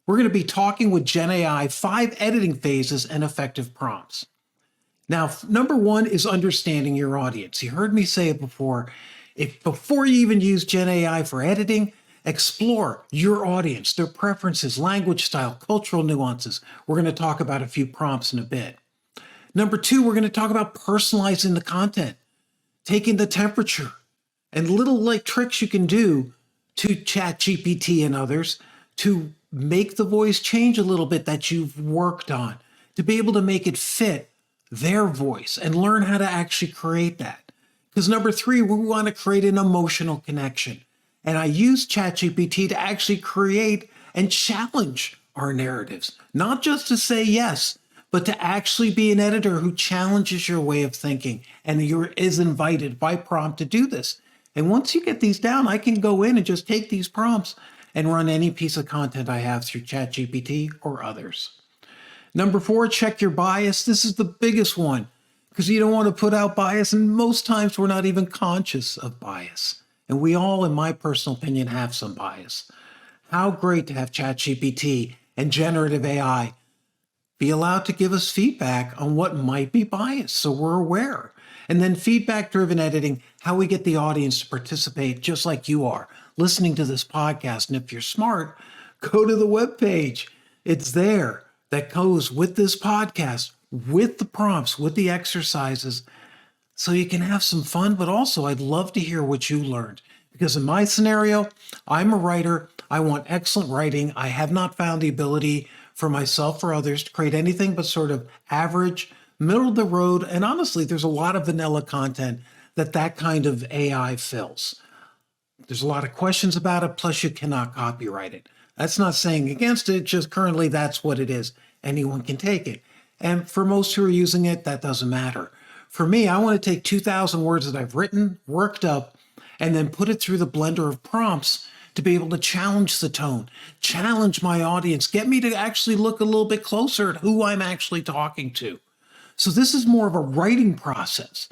We're going to be talking with GenAI 5 editing phases and effective prompts. Now, number one is understanding your audience. You heard me say it before. Before you even use GenAI for editing, explore your audience, their preferences, language style, cultural nuances. We're going to talk about a few prompts in a bit. Number two, we're going to talk about personalizing the content, taking the temperature, and little tricks you can do to ChatGPT and others to make the voice change a little bit that you've worked on, to be able to make it fit their voice and learn how to actually create that. Because number three, we want to create an emotional connection. And I use ChatGPT to actually create and challenge our narratives, not just to say yes, but to actually be an editor who challenges your way of thinking and is invited by prompt to do this. And once you get these down, I can go in and just take these prompts and run any piece of content I have through ChatGPT or others. Number four, check your bias. This is the biggest one because you don't want to put out bias. And most times we're not even conscious of bias. And we all, in my personal opinion, have some bias. How great to have ChatGPT and generative AI be allowed to give us feedback on what might be biased so we're aware. And then feedback-driven editing, how we get the audience to participate just like you are, listening to this podcast. And if you're smart, go to the webpage. It's there that goes with this podcast, with the prompts, with the exercises, so you can have some fun. But also, I'd love to hear what you learned. Because in my scenario, I'm a writer. I want excellent writing. I have not found the ability for myself or others to create anything but sort of average, middle of the road. And honestly, there's a lot of vanilla content that kind of AI fills. There's a lot of questions about it, plus you cannot copyright it. That's not saying against it, just currently that's what it is. Anyone can take it. And for most who are using it, that doesn't matter. For me, I want to take 2,000 words that I've written, worked up, and then put it through the blender of prompts to be able to challenge the tone, challenge my audience, get me to actually look a little bit closer at who I'm actually talking to. So this is more of a writing process.